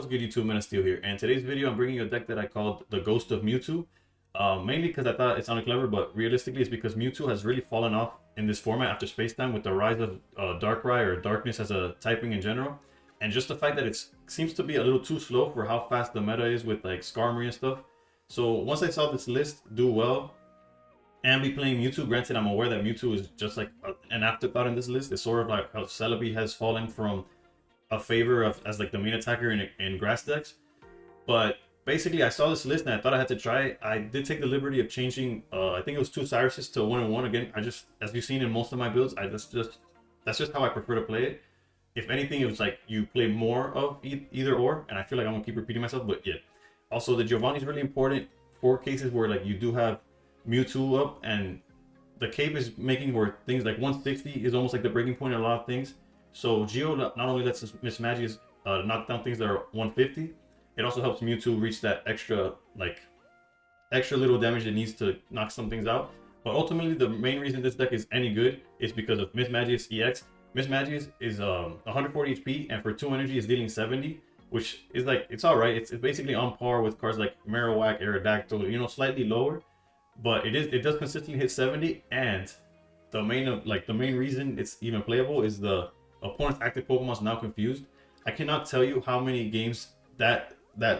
What's good, YouTube? Man of Steel here, and today's video I'm bringing you a deck that I called the Ghost of Mewtwo. Mainly because I thought it sounded clever, but realistically it's because Mewtwo has really fallen off in this format after Space Time with the rise of Darkrai or Darkness as a typing in general, and just the fact that it seems to be a little too slow for how fast the meta is with like Skarmory and stuff. So once I saw this list do well and be playing Mewtwo, granted I'm aware that Mewtwo is just like an afterthought in this list. It's sort of like how Celebi has fallen from a favor of as like the main attacker in grass decks. But basically I saw this list and I thought I had to try it. I did take the liberty of changing I think it was 2 Cyruses to 1-1. Again, I just, as you've seen in most of my builds, that's just how I prefer to play it. If anything, it was like you play more of either or, and I feel like I'm gonna keep repeating myself, but yeah. Also, the Giovanni is really important for cases where like you do have Mewtwo up and the cape is making where things like 160 is almost like the breaking point in a lot of things. So Geo not only lets Mismagius knock down things that are 150, it also helps Mewtwo reach that extra little damage it needs to knock some things out. But ultimately, the main reason this deck is any good is because of Mismagius EX. Mismagius is 140 HP, and for 2 energy is dealing 70, which is like, it's alright. It's basically on par with cards like Marowak, Aerodactyl, you know, slightly lower. But it does consistently hit 70, and the main reason it's even playable is the opponent's active Pokemon is now confused. I cannot tell you how many games that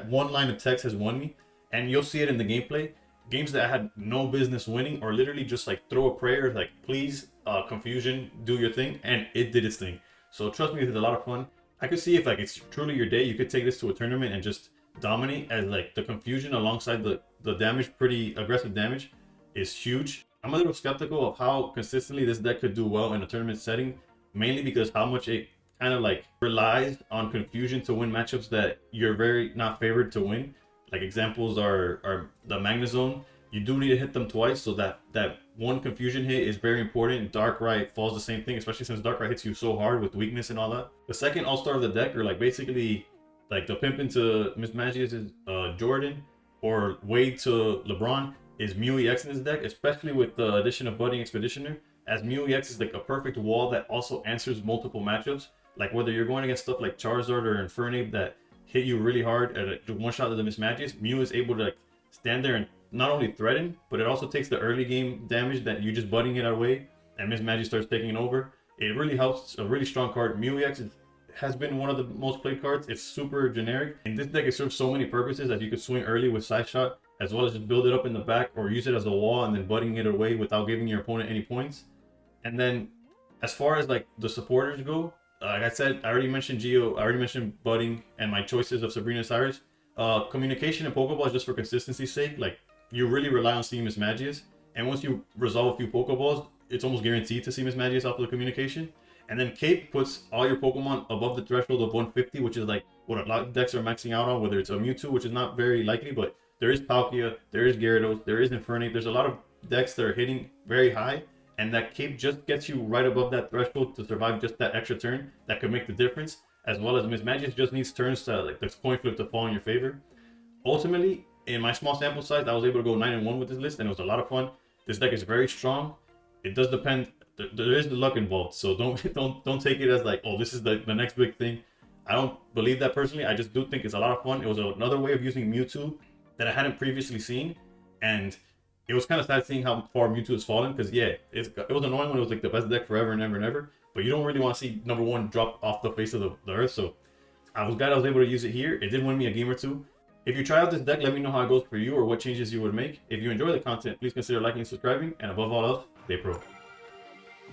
one line of text has won me, and you'll see it in the gameplay. Games that I had no business winning, or literally just like throw a prayer like, please, confusion, do your thing, and it did its thing. So trust me, it's a lot of fun. I could see if like it's truly your day, you could take this to a tournament and just dominate, as like the confusion alongside the damage, pretty aggressive damage, is huge. I'm a little skeptical of how consistently this deck could do well in a tournament setting, mainly because how much it kind of like relies on confusion to win matchups that you're very not favored to win. Like examples are the Magnezone. You do need to hit them twice, so that one confusion hit is very important. Darkrai falls the same thing, especially since Darkrai hits you so hard with weakness and all that. The second all-star of the deck, or like basically like the pimp into Mismagius is Jordan, or Wade to LeBron, is Mew EX in this deck, especially with the addition of Budding Expeditioner, as Mew EX is like a perfect wall that also answers multiple matchups. Like whether you're going against stuff like Charizard or Infernape that hit you really hard at a one shot of the Mismagius, Mew is able to like stand there and not only threaten, but it also takes the early game damage that you just butting it away and Mismagius starts taking it over. It really helps. A really strong card. Mew EX has been one of the most played cards. It's super generic. And this deck, it serves so many purposes, as you could swing early with Side Shot, as well as just build it up in the back or use it as a wall and then butting it away without giving your opponent any points. And then as far as like the supporters go, like I said, I already mentioned Geo, I already mentioned Budding, and my choices of Sabrina and Cyrus. Communication in Pokeball is just for consistency's sake. Like, you really rely on seeing Mismagius, and once you resolve a few Pokeballs, it's almost guaranteed to see Mismagius off of the communication. And then Cape puts all your Pokemon above the threshold of 150, which is like what a lot of decks are maxing out on, whether it's a Mewtwo, which is not very likely, but there is Palkia, there is Gyarados, there is Infernape. There's a lot of decks that are hitting very high, and that Cape just gets you right above that threshold to survive just that extra turn that could make the difference, as well as Mismagius just needs turns to like this coin flip to fall in your favor. Ultimately, in my small sample size, I was able to go 9-1 with this list, and it was a lot of fun. This deck is very strong. It does depend. There is the luck involved, so don't take it as like, oh, this is the next big thing. I don't believe that personally. I just do think it's a lot of fun. It was another way of using Mewtwo that I hadn't previously seen, and it was kind of sad seeing how far Mewtwo has fallen, because yeah, it was annoying when it was like the best deck forever and ever and ever, but you don't really want to see number 1 drop off the face of the earth. So I was glad I was able to use it here. It did win me a game or two. If you try out this deck, let me know how it goes for you or what changes you would make. If you enjoy the content, please consider liking and subscribing, and above all else, stay pro.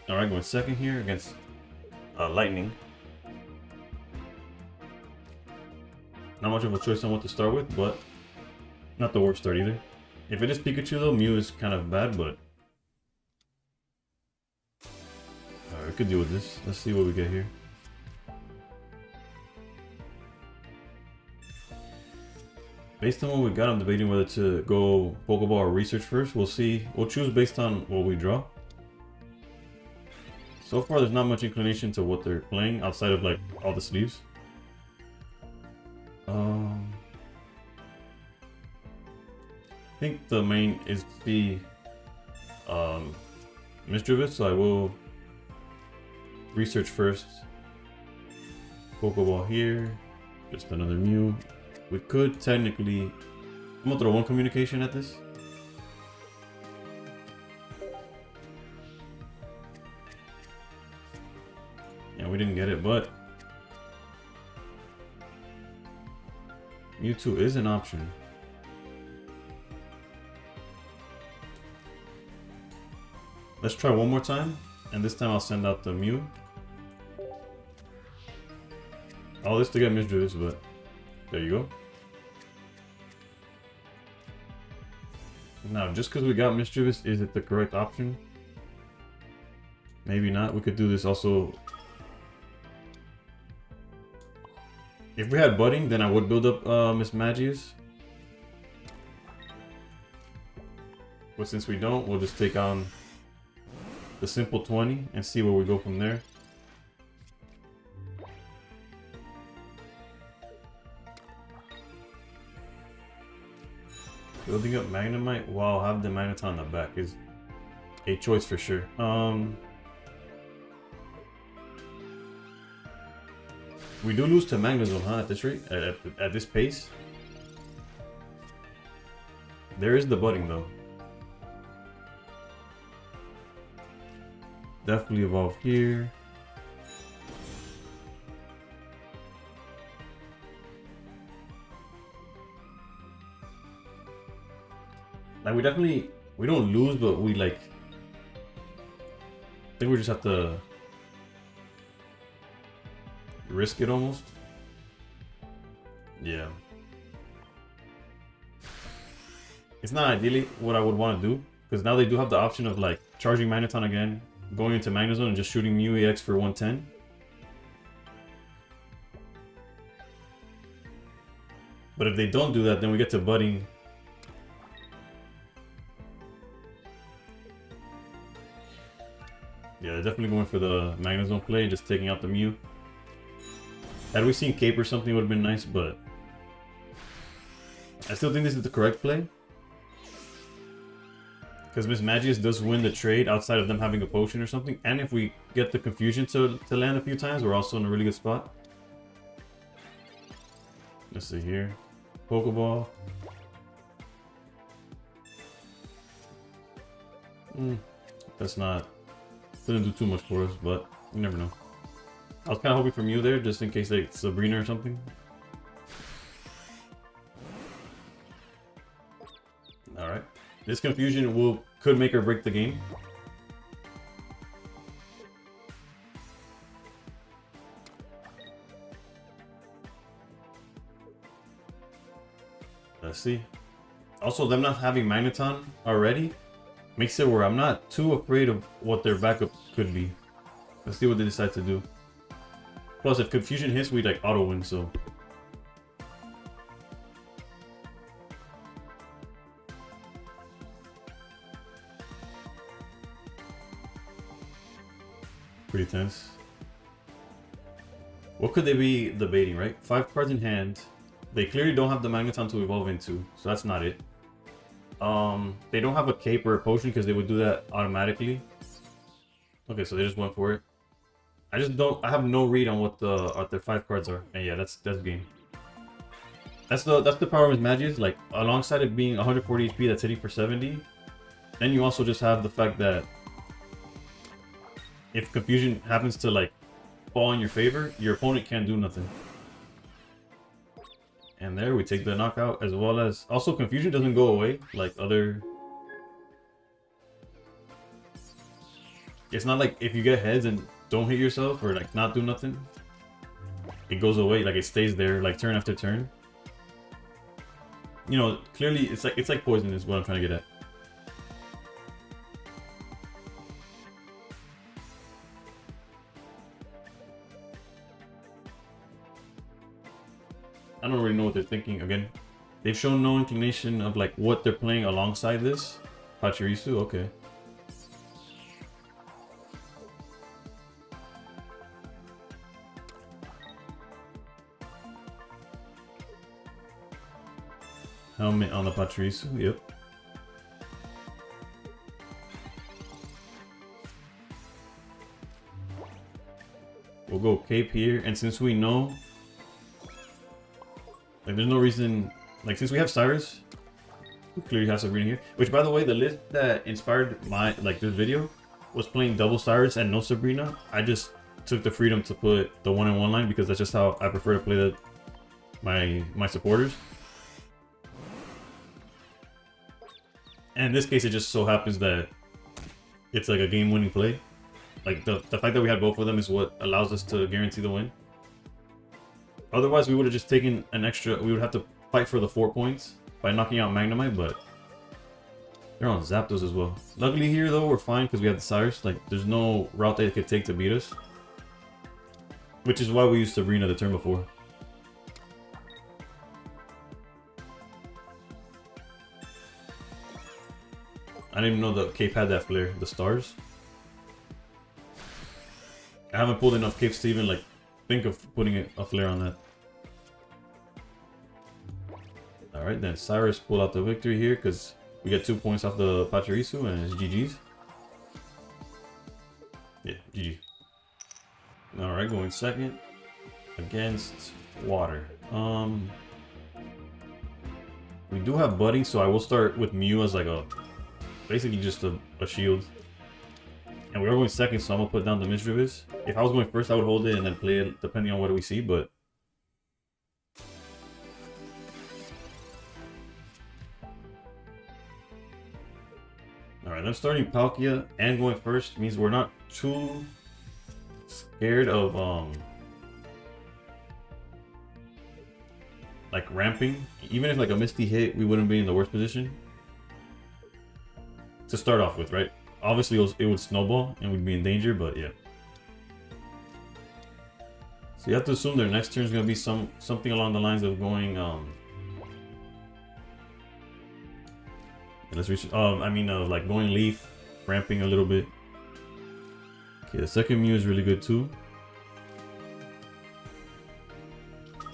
Alright, going second here against Lightning. Not much of a choice on what to start with, but not the worst start either. If it is Pikachu though, Mew is kind of bad, but we could deal with this. Let's see what we get here. Based on what we got, I'm debating whether to go Pokeball or Research first. We'll see. We'll choose based on what we draw. So far, there's not much inclination to what they're playing outside of like all the sleeves. I think the main is the Misdreavus, so I will Research first. Pokeball here. Just another Mew. We could technically... I'm gonna throw one communication at this. Yeah, we didn't get it, but... Mewtwo is an option. Let's try one more time, and this time I'll send out the Mew. All this to get Mismagius, but there you go. Now, just because we got Mismagius, is it the correct option? Maybe not. We could do this also. If we had budding, then I would build up Mismagius. But since we don't, we'll just take on the simple 20 and see where we go from there. Building up Magnemite while have the Magneton on the back is a choice for sure. We do lose to Magnezone, huh? At this rate, at this pace. There is the budding though. Definitely evolve here. Like we don't lose, but we like, I think we just have to risk it almost. Yeah. It's not ideally what I would want to do, because now they do have the option of like charging Magneton again, going into Magnezone and just shooting Mew EX for 110. But if they don't do that, then we get to budding. Yeah, definitely going for the Magnezone play, just taking out the Mew. Had we seen Cape or something, it would have been nice, but I still think this is the correct play. Because Mismagius does win the trade outside of them having a potion or something. And if we get the confusion to land a few times, we're also in a really good spot. Let's see here. Pokeball. That's not... Didn't do too much for us, but you never know. I was kind of hoping for Mew there, just in case like Sabrina or something. Alright. This confusion could make or break the game. Let's see. Also, them not having Magneton already makes it where I'm not too afraid of what their backup could be. Let's see what they decide to do. Plus, if confusion hits, we like auto win, so. Pretty tense. What could they be debating, right? 5 cards in hand. They clearly don't have the Magneton to evolve into, so that's not it. They don't have a cape or a potion because they would do that automatically. Okay, so they just went for it. I have no read on what their 5 cards are. And yeah, that's game. That's the power of Mismagius. Like, alongside it being 140 HP that's hitting for 70, then you also just have the fact that if confusion happens to like fall in your favor, your opponent can't do nothing. And there we take the knockout, as well as also confusion doesn't go away like other. It's not like if you get heads and don't hit yourself or like not do nothing, it goes away. Like it stays there like turn after turn. You know, clearly it's like poison is what I'm trying to get at. I don't really know what they're thinking. Again, they've shown no inclination of like what they're playing alongside this. Pachirisu, okay. Helmet on the Pachirisu, yep. We'll go cape here, and since we know Like, there's no reason... Like, since we have Cyrus, we clearly have Sabrina here. Which, by the way, the list that inspired my, like, this video was playing double Cyrus and no Sabrina. I just took the freedom to put the 1-in-1 line because that's just how I prefer to play my supporters. And in this case, it just so happens that it's like a game-winning play. Like, the fact that we had both of them is what allows us to guarantee the win. Otherwise, we would have just taken an extra... We would have to fight for the 4 points by knocking out Magnemite, but they're on Zapdos as well. Luckily here, though, we're fine because we have the Cyrus. Like, there's no route they could take to beat us. Which is why we used Sabrina the turn before. I didn't even know the cape had that flare, the stars. I haven't pulled enough capes to even like think of putting a flare on that. Alright, then Cyrus pulled out the victory here because we get 2 points off the Pachirisu and it's GG's. Yeah, GG. Alright, going second against Water. We do have Budding, so I will start with Mew as like a basically just a shield. And we are going second, so I'm gonna put down the Mismagius. If I was going first, I would hold it and then play it depending on what we see, but alright, I'm starting Palkia and going first means we're not too scared of like ramping. Even if like a Misty hit, we wouldn't be in the worst position to start off with, right? Obviously it would snowball and we'd be in danger, but yeah. So you have to assume their next turn is gonna be something along the lines of going let's reach like going Leaf, ramping a little bit. Okay, the second Mew is really good too.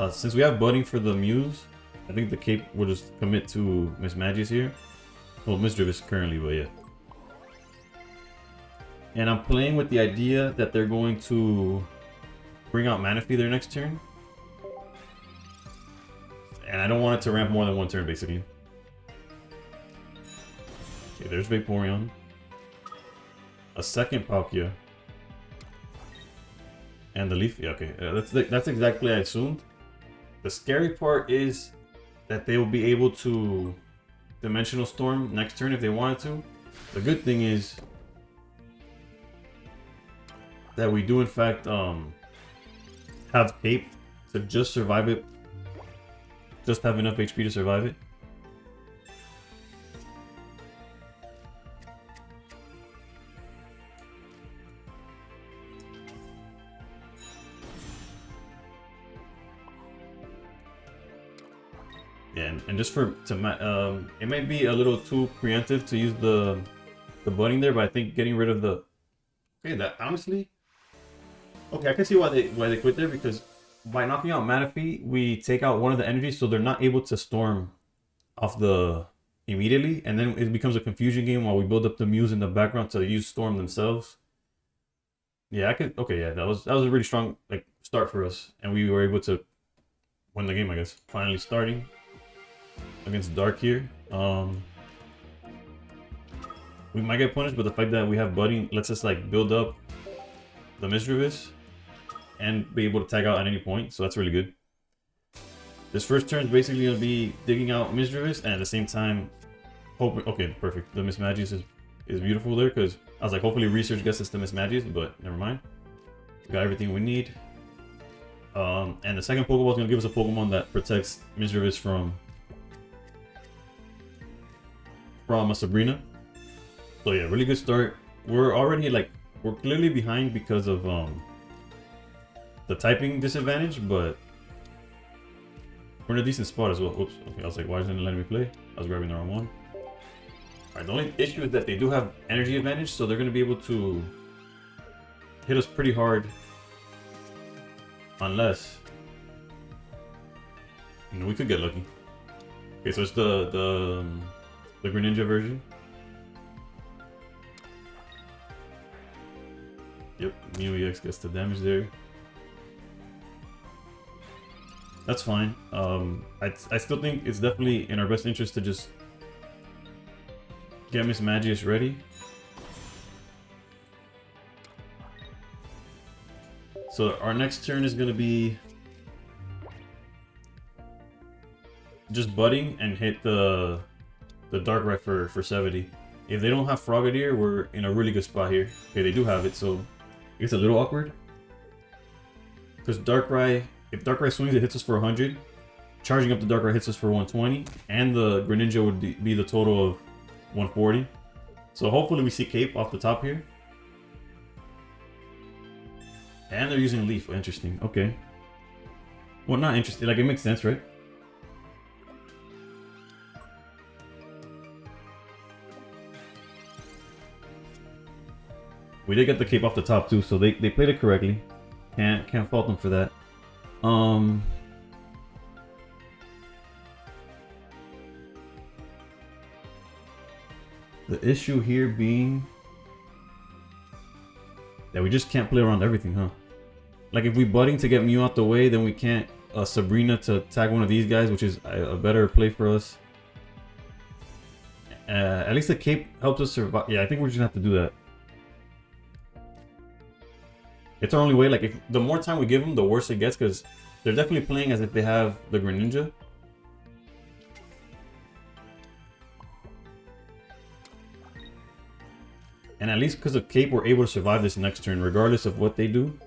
Since we have Budding for the Mews, I think the cape will just commit to Mismagius here. Well, Misdrivis currently, but yeah. And I'm playing with the idea that they're going to bring out Manaphy their next turn. And I don't want it to ramp more than one turn, basically. Okay, there's Vaporeon. A second Palkia. And the Leaf. Yeah, okay. That's exactly I assumed. The scary part is that they will be able to Dimensional Storm next turn if they wanted to. The good thing is that we do in fact have Cape to just survive it. Just have enough HP to survive it. Yeah, and just it might be a little too preemptive to use the Budding there, but I think getting rid of the that honestly, okay, I can see why they quit there, because by knocking out Manaphy, we take out one of the energies, so they're not able to storm off the immediately, and then it becomes a confusion game while we build up the Mews in the background to use storm themselves. Yeah, that was a really strong like start for us, and we were able to win the game, I guess. Finally starting against Dark here. We might get punished, but the fact that we have Budding lets us like build up the Misdrivis and be able to tag out at any point, so that's really good. This first turn is basically going to be digging out Misdrivis and at the same time hoping... Okay, perfect. The Mismagius is beautiful there, because I was like, hopefully Research gets us the Mismagius, but never mind. We got everything we need. And the second Pokeball is going to give us a Pokemon that protects Misdrivis from a Sabrina. So yeah, really good start. We're already like, we're clearly behind because of the typing disadvantage, but we're in a decent spot as well. Oops, okay, I was like, why isn't it letting me play? I was grabbing the wrong one. Alright, the only issue is that they do have energy advantage, so they're going to be able to hit us pretty hard. Unless, you know, we could get lucky. Okay, so it's the Greninja version. Yep, Mew EX gets the damage there. That's fine. I still think it's definitely in our best interest to just get Mismagius ready. So our next turn is gonna be just budding and hit the Darkrai for 70. If they don't have Frogadier, we're in a really good spot here. Okay, they do have it, so it's a little awkward. Because Darkrai, if Darkrai swings, it hits us for 100. Charging up the Darkrai hits us for 120. And the Greninja would be the total of 140. So hopefully we see Cape off the top here. And they're using Leaf. Interesting. Okay. Well, not interesting. Like, it makes sense, right? We did get the Cape off the top too, so they played it correctly. Can't fault them for that. The issue here being that we just can't play around everything, huh? Like, if we budding to get Mew out the way, then we can't Sabrina to tag one of these guys, which is a better play for us. At least the Cape helps us survive. Yeah, I think we're just gonna have to do that. It's our only way. Like, if the more time we give them, the worse it gets, because they're definitely playing as if they have the Greninja. And at least because of Cape, we're able to survive this next turn, regardless of what they do.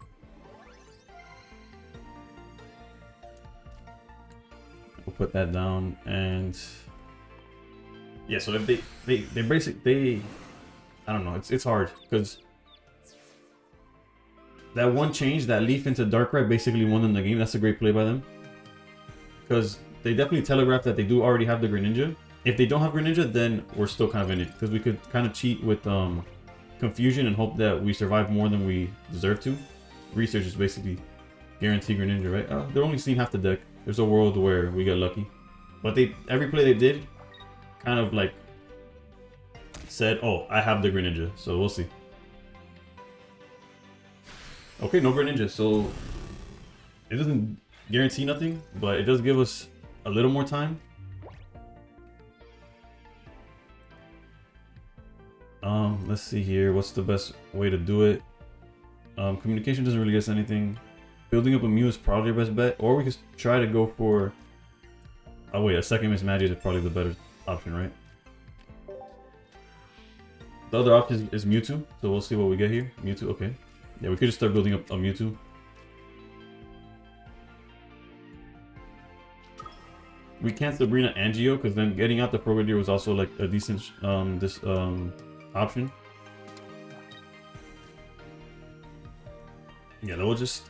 We'll put that down, and yeah. So if they basically I don't know. It's hard because that one change, that Leaf into Darkrai, basically won them the game. That's a great play by them, because they definitely telegraphed that they do already have the Greninja. If they don't have Greninja, then we're still kind of in it, because we could kind of cheat with Confusion and hope that we survive more than we deserve to. Research is basically guarantee Greninja, right? They're only seeing half the deck. There's a world where we get lucky, but every play they did kind of like said, "Oh, I have the Greninja," so we'll see. Okay, no Greninja, so it doesn't guarantee nothing, but it does give us a little more time. Let's see here. What's the best way to do it? Communication doesn't really get us anything. Building up a Mew is probably our best bet, or we could try to go for... Oh wait, a second Mismagius is probably the better option, right? The other option is Mewtwo, so we'll see what we get here. Mewtwo, okay. Yeah, we could just start building up a Mewtwo. We can't Sabrina and Geo, because then getting out the Frogadier was also like a decent option. Yeah, we'll just...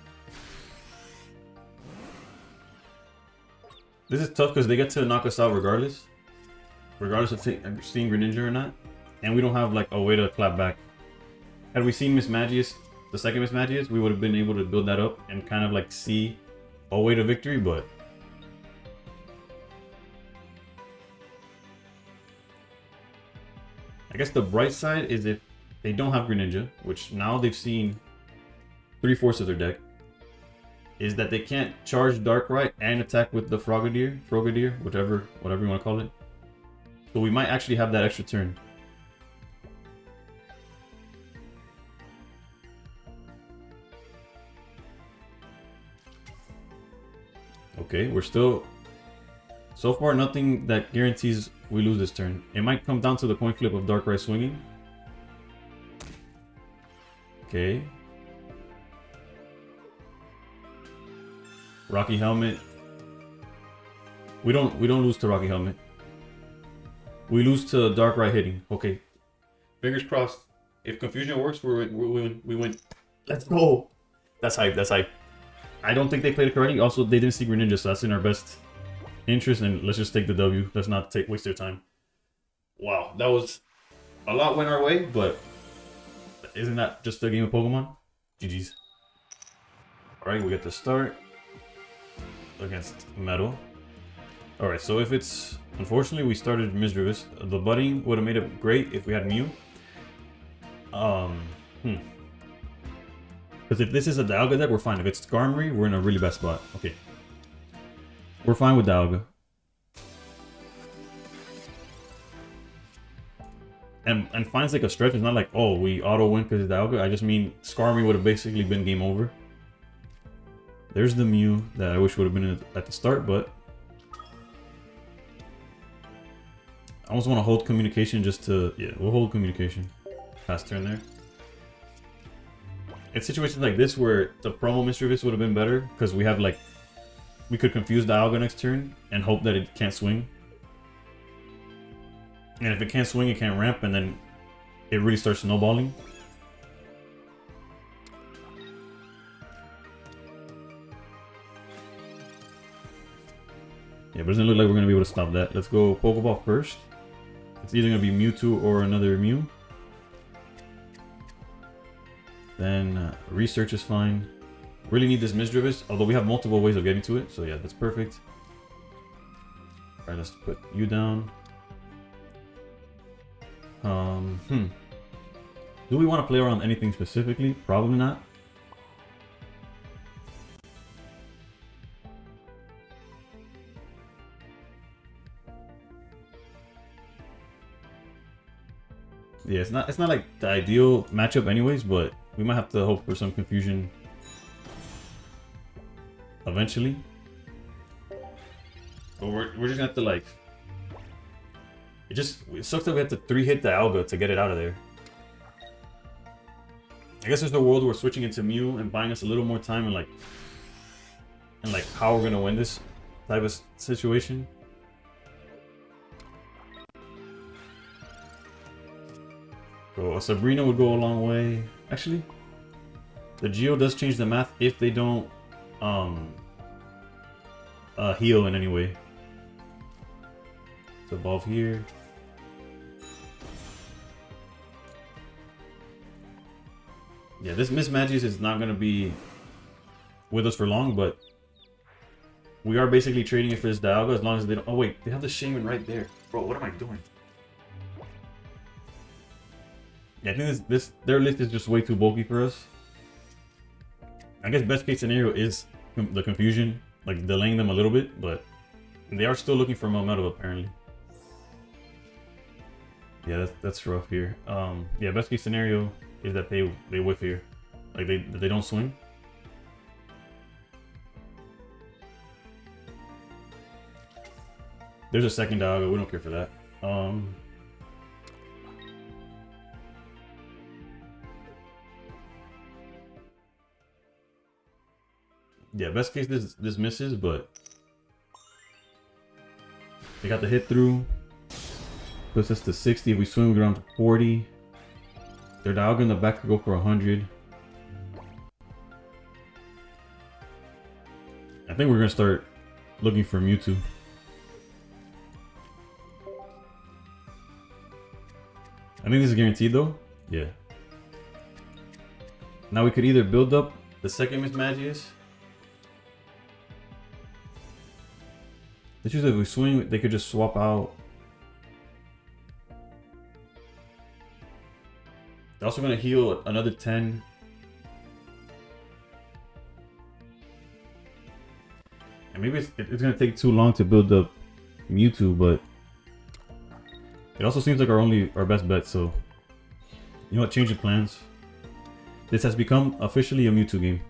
This is tough because they get to knock us out regardless. Regardless of seeing Greninja or not. And we don't have like a way to clap back. Had we seen Mismagius, the second Mismagius, we would have been able to build that up and kind of like see a way to victory, but... I guess the bright side is if they don't have Greninja, which now they've seen 3/4 of their deck, is that they can't charge Darkrai and attack with the Frogadier, whatever you want to call it. So we might actually have that extra turn. Okay, we're still... So far, nothing that guarantees we lose this turn. It might come down to the coin flip of Darkrai swinging. Okay. Rocky Helmet. We don't lose to Rocky Helmet. We lose to Darkrai hitting. Okay. Fingers crossed. If Confusion works, we win. Let's go. That's hype. That's hype. I don't think they played it correctly. Also, they didn't see Greninja, so that's in our best interest, and let's just take the W. Let's not waste their time. Wow, that was... A lot went our way, but isn't that just a game of Pokemon? GG's. Alright, we get to start against Metal. Alright, so if it's... Unfortunately, we started Misdreavus. The budding would have made it great if we had Mew. Because if this is a Dialga deck, we're fine. If it's Skarmory, we're in a really bad spot. Okay. We're fine with Dialga. And fine's like a stretch. It's not like, oh, we auto win because of Dialga. I just mean Skarmory would have basically been game over. There's the Mew that I wish would have been at the start, but I almost want to hold communication just to, yeah, we'll hold communication. Past turn there. It's situations like this where the promo Mismagius would have been better because we have like, we could confuse Dialga next turn and hope that it can't swing. And if it can't swing, it can't ramp, and then it really starts snowballing. Yeah, but it doesn't look like we're going to be able to stop that. Let's go Pokeball first. It's either going to be Mewtwo or another Mew. Then Research is fine. Really need this Mismagius, although we have multiple ways of getting to it. So yeah, that's perfect. Alright, let's put you down. Do we want to play around anything specifically? Probably not. Yeah, it's not like the ideal matchup anyways, but we might have to hope for some confusion eventually. But we're just gonna have to like, it sucks that we have to 3-hit the Dialga to get it out of there. I guess there's the world where we're switching into Mew and buying us a little more time and like how we're gonna win this type of situation. So a Sabrina would go a long way. Actually, the Geo does change the math if they don't heal in any way. So evolve here. Yeah, this Mismagius is not going to be with us for long, but we are basically trading it for this Dialga as long as they don't... Oh wait, they have the Shaman right there. Bro, what am I doing? Yeah, I think their list is just way too bulky for us. I guess best case scenario is the confusion, like delaying them a little bit, but they are still looking for Melmetal apparently. Yeah, that's rough here. Yeah, best case scenario is that they whiff here, like they don't swing. There's a second Dialga, we don't care for that. Yeah, best case this misses, but they got the hit through. Puts us to 60. If we swing, we go down to 40. Their Dialga in the back could go for 100. I think we're gonna start looking for Mewtwo. I think this is guaranteed though. Yeah. Now we could either build up the second Mismagius. It's usually if we swing, they could just swap out. They're also going to heal another 10. And maybe it's going to take too long to build up Mewtwo, but it also seems like our best bet. So, you know what? Change of plans. This has become officially a Mewtwo game.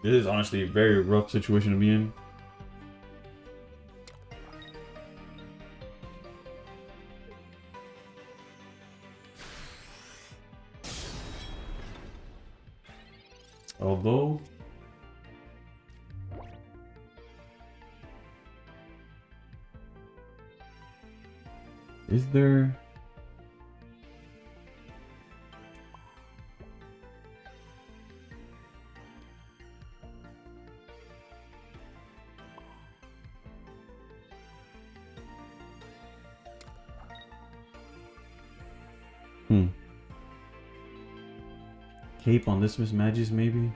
This is honestly a very rough situation to be in. Although is there... Cape on this Mismagius maybe?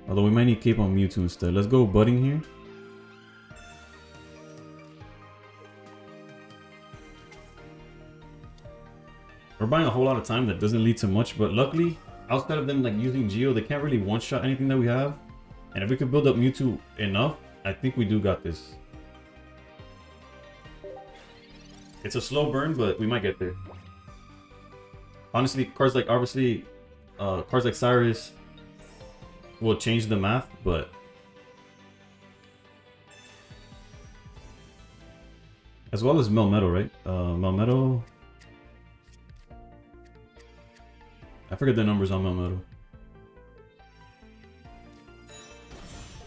Although we might need Cape on Mewtwo instead. Let's go Budding here. We're buying a whole lot of time that doesn't lead to much, but luckily, outside of them like using Geo, they can't really one-shot anything that we have. And if we could build up Mewtwo enough, I think we do got this. It's a slow burn, but we might get there. Honestly, cards like cards like Cyrus will change the math, but as well as Melmetal, right? Melmetal. I forget the numbers on Melmetal.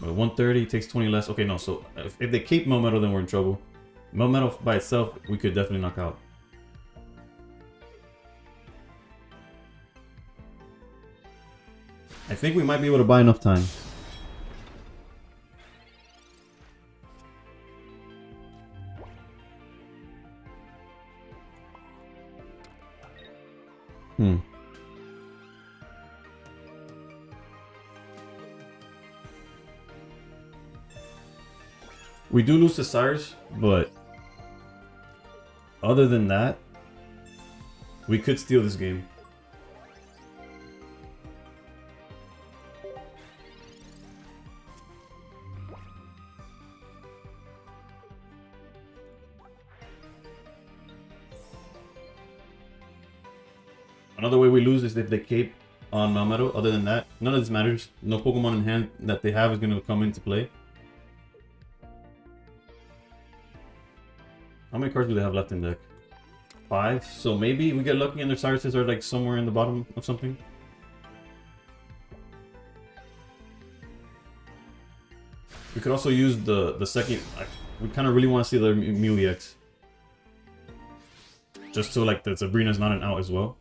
But 130 takes 20 less. Okay, no. So if they keep Melmetal, then we're in trouble. Melmetal by itself, we could definitely knock out. I think we might be able to buy enough time. We do lose to Cyrus, but other than that, we could steal this game. Another way we lose is if they cape on Melmetal. Other than that, none of this matters. No Pokemon in hand that they have is going to come into play. How many cards do they have left in deck? 5. So maybe we get lucky and their Cyruses are like somewhere in the bottom of something. We could also use the second. We kind of really want to see the Mew EX. Just so like the Sabrina's not an out as well.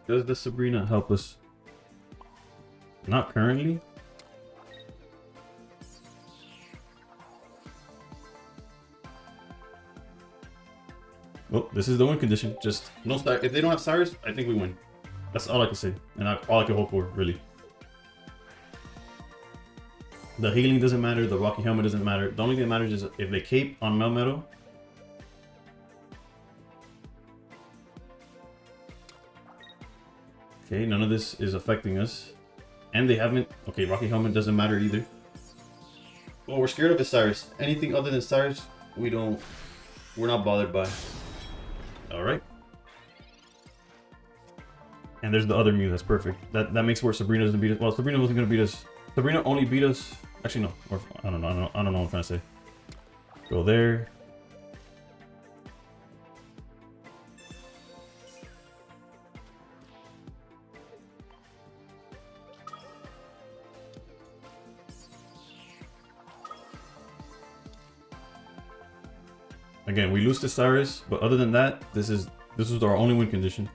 Does the Sabrina help us? Not currently. Well, this is the win condition. Just no star. If they don't have Cyrus, I think we win. That's all I can say, and all I can hope for, really. The healing doesn't matter. The Rocky Helmet doesn't matter. The only thing that matters is if they cape on Melmetal. Okay, none of this is affecting us. And they haven't... Okay, Rocky Helmet doesn't matter either. Well, we're scared of is Cyrus. Anything other than Cyrus, we're not bothered by. Alright. And there's the other Mew, that's perfect. That makes where Sabrina doesn't beat us. Well, Sabrina wasn't going to beat us. Sabrina only beat us... Actually, no. Or, I don't know what I'm trying to say. Go there. Again, we lose to Cyrus, but other than that, this is our only win condition.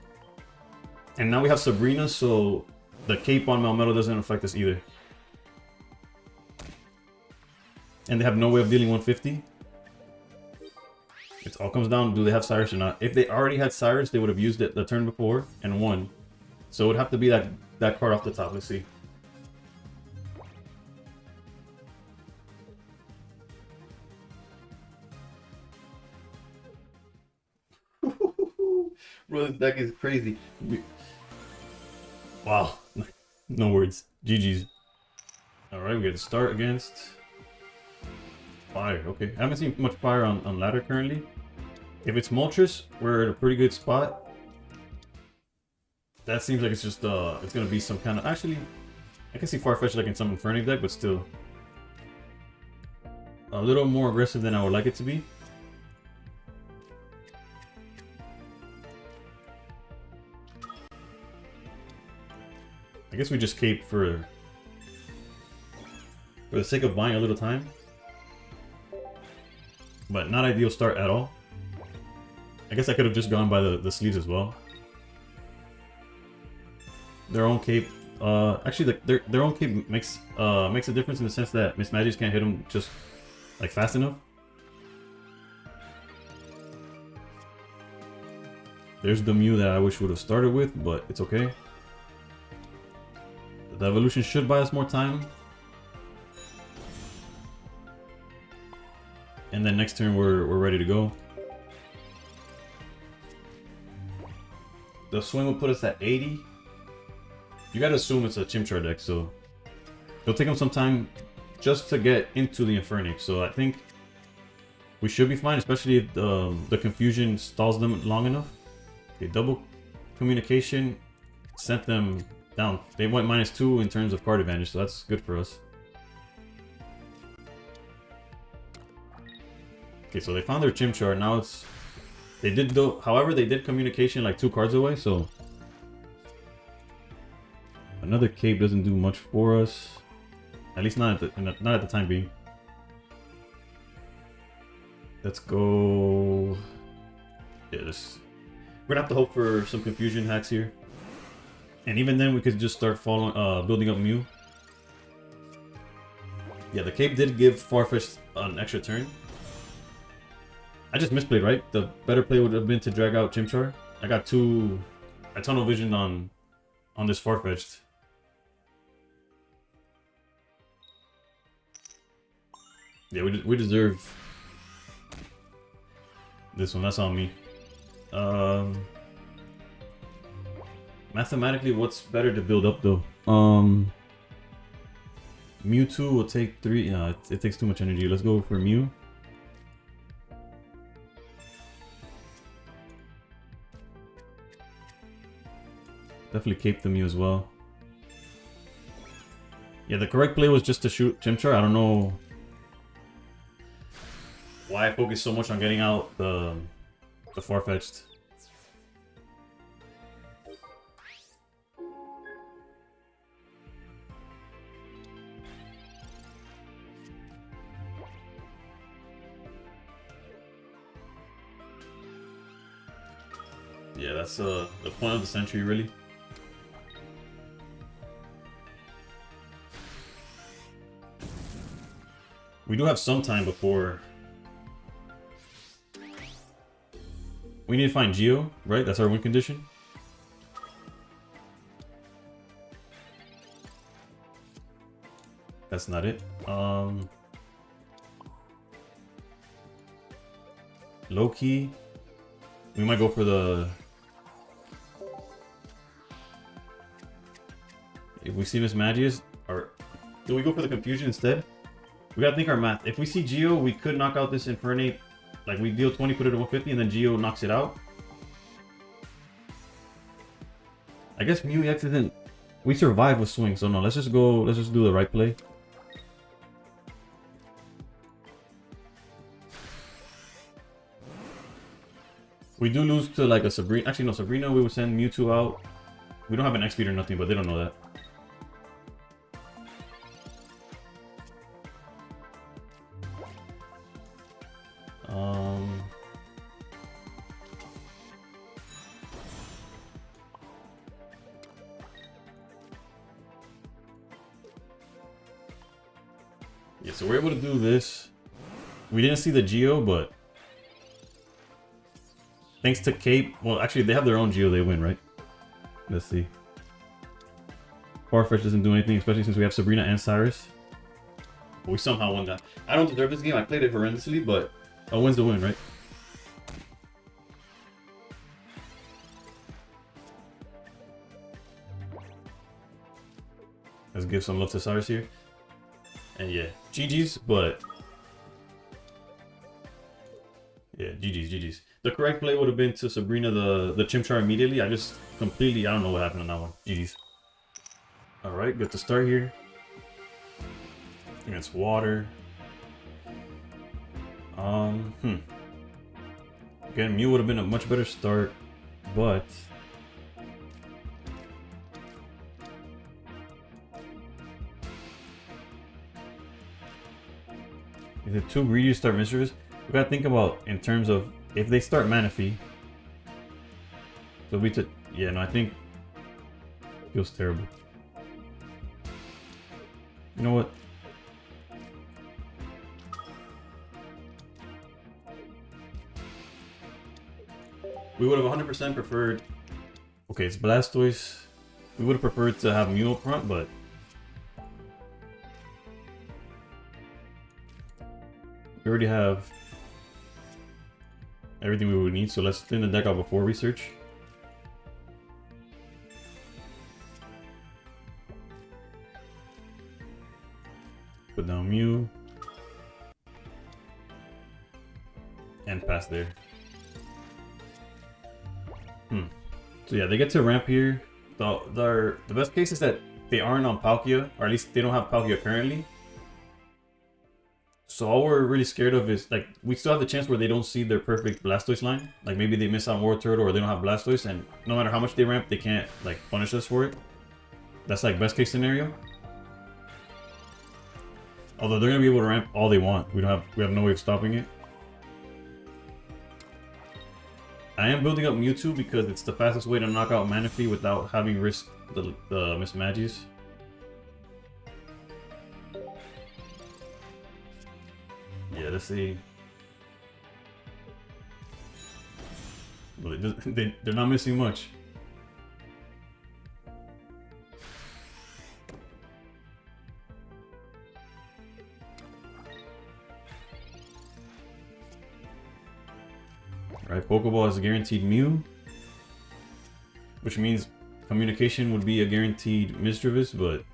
And now we have Sabrina, so the cape on Melmetal doesn't affect us either. And they have no way of dealing 150. It all comes down to do they have Cyrus or not. If they already had Cyrus, they would have used it the turn before and won. So it would have to be that card off the top. Let's see. Bro, this deck is crazy. Wow. No words. GG's. Alright, we get to start against Fire. Okay. I haven't seen much Fire on ladder currently. If it's Moltres, we're at a pretty good spot. That seems like it's just it's gonna be some kind of... Actually, I can see Farfetch'd like in some Inferno deck, but still a little more aggressive than I would like it to be. I guess we just cape for the sake of buying a little time. But not ideal start at all. I guess I could have just gone by the sleeves as well. Their own cape Actually, their own cape makes a difference in the sense that Mismagius can't hit them just like fast enough. There's the Mew that I wish would have started with, but it's okay. The evolution should buy us more time. And then next turn we're ready to go. The swing will put us at 80. You gotta assume it's a Chimchar deck, so it'll take them some time just to get into the Infernape. So I think we should be fine, especially if the confusion stalls them long enough. Okay, double communication sent them down. They went -2 in terms of card advantage, so that's good for us. Okay, so they found their Chimchar. Now it's however, they did communication like 2 cards away, so another cape doesn't do much for us. At least not at the time being. Let's go. Yeah, we're gonna have to hope for some confusion hacks here, and even then we could just start building up Mew. Yeah, the cape did give Farfetch'd an extra turn. I just misplayed, right? The better play would have been to drag out Chimchar. I got I tunnel vision on this Farfetch'd. Yeah, we deserve this one. That's on me. Mathematically, what's better to build up though? Mewtwo will take 3. Yeah, it takes too much energy. Let's go for Mew. Definitely cape the Mew as well. Yeah, the correct play was just to shoot Chimchar. I don't know why I focused so much on getting out the Farfetch'd. Yeah, that's the point of the century, really. We do have some time before. We need to find Geo, right? That's our win condition. That's not it. Low key, we might go for the. If we see Mismagius, or do we go for the confusion instead? We gotta think our math. If we see Geo, we could knock out this Infernape. Like we deal 20, put it at 150, and then Geo knocks it out. I guess Mew EX isn't. We survive with swing, so no. Let's just go. Let's just do the right play. We do lose to like a Sabrina. Actually, no, Sabrina. We would send Mewtwo out. We don't have an X speed or nothing, but they don't know that. Yeah, so we're able to do this. We didn't see the Geo, but thanks to Cape, well, actually they have their own Geo, they win, right? Let's see. Farfetch doesn't do anything, especially since we have Sabrina and Cyrus. But we somehow won that. I don't deserve this game, I played it horrendously, but a win's the win, right? Let's give some love to Cyrus here. And yeah, GG's, but yeah, GG's. The correct play would have been to Sabrina the Chimchar immediately. I just completely, I don't know what happened on that one. GG's. Alright, good to start here. Against water. Again, Mew would have been a much better start, but is it too greedy to start Mischievous? We gotta think about in terms of if they start Manaphy. So we took, yeah, no, I think it feels terrible. You know what? We would have 100% preferred... Okay, it's Blastoise. We would have preferred to have Mew up front, but... we already have everything we would need, so let's clean the deck out before research. Put down Mew. And pass there. So yeah, they get to ramp here. The best case is that they aren't on Palkia, or at least they don't have Palkia currently. So all we're really scared of is, like, we still have the chance where they don't see their perfect Blastoise line. Like, maybe they miss out on War Turtle or they don't have Blastoise, and no matter how much they ramp, they can't, like, punish us for it. That's, like, best case scenario. Although they're gonna be able to ramp all they want. We have no way of stopping it. I am building up Mewtwo because it's the fastest way to knock out Manaphy without having risk the Mismagius. Yeah, let's see. Well, they're not missing much. Alright, Pokeball is a guaranteed Mew, which means communication would be a guaranteed Misdreavus, but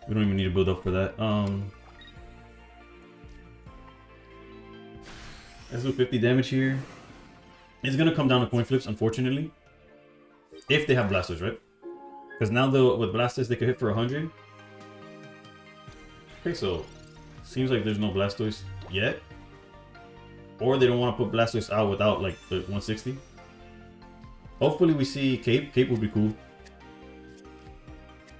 we don't even need to build up for that. Let's do 50 damage here. It's gonna come down to coin flips, unfortunately. If they have Blastoise, right? Because now with Blastoise they could hit for 100. Okay, so seems like there's no Blastoise yet. Or they don't want to put Blastoise out without like the 160. Hopefully we see Cape. Cape would be cool.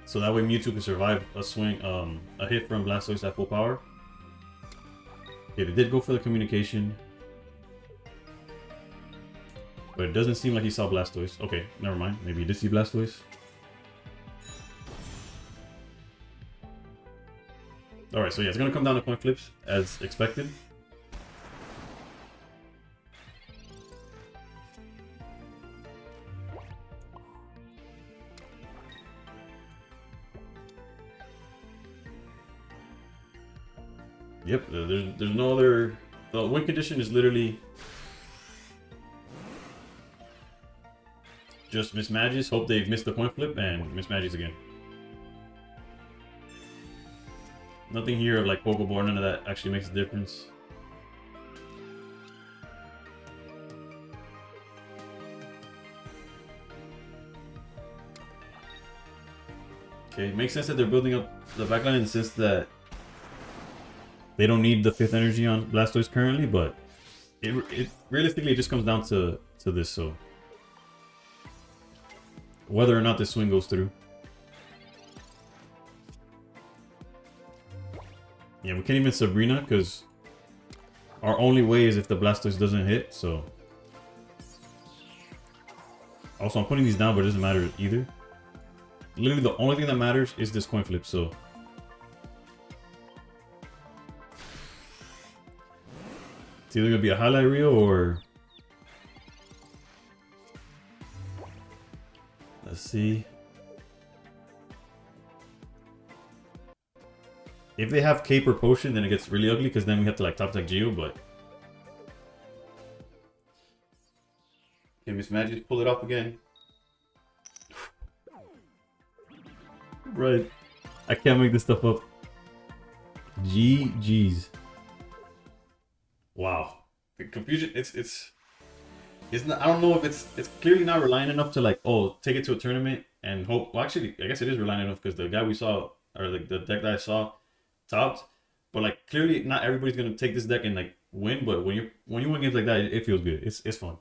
So that way Mewtwo can survive a swing, a hit from Blastoise at full power. Okay, they did go for the communication. But it doesn't seem like he saw Blastoise. Okay, never mind. Maybe he did see Blastoise. Alright, so yeah, it's going to come down to coin flips as expected. Yep, there's no other... The win condition is literally just Mismagius. Hope they missed the coin flip and Mismagius again. Nothing here of like Pokeball, none of that actually makes a difference. Okay, makes sense that they're building up the backline in the sense that they don't need the 5th energy on Blastoise currently, but it realistically it just comes down to this, so whether or not this swing goes through. Yeah, we can't even Sabrina because our only way is if the Blastoise doesn't hit, so. Also, I'm putting these down, but it doesn't matter either. Literally, the only thing that matters is this coin flip, so. It's either gonna be a highlight reel or. Let's see. If they have Cape or Potion, then it gets really ugly because then we have to like top deck Geo, but. Okay, Mismagius, pull it off again. Right. I can't make this stuff up. GG's. Wow. The confusion, it's not, I don't know if it's clearly not reliant enough to like, oh, take it to a tournament and hope. Well, actually, I guess it is reliant enough because the guy we saw, or the deck that I saw, topped. But like, clearly not everybody's gonna take this deck and like win. But when you win games like that, it feels good. It's fun.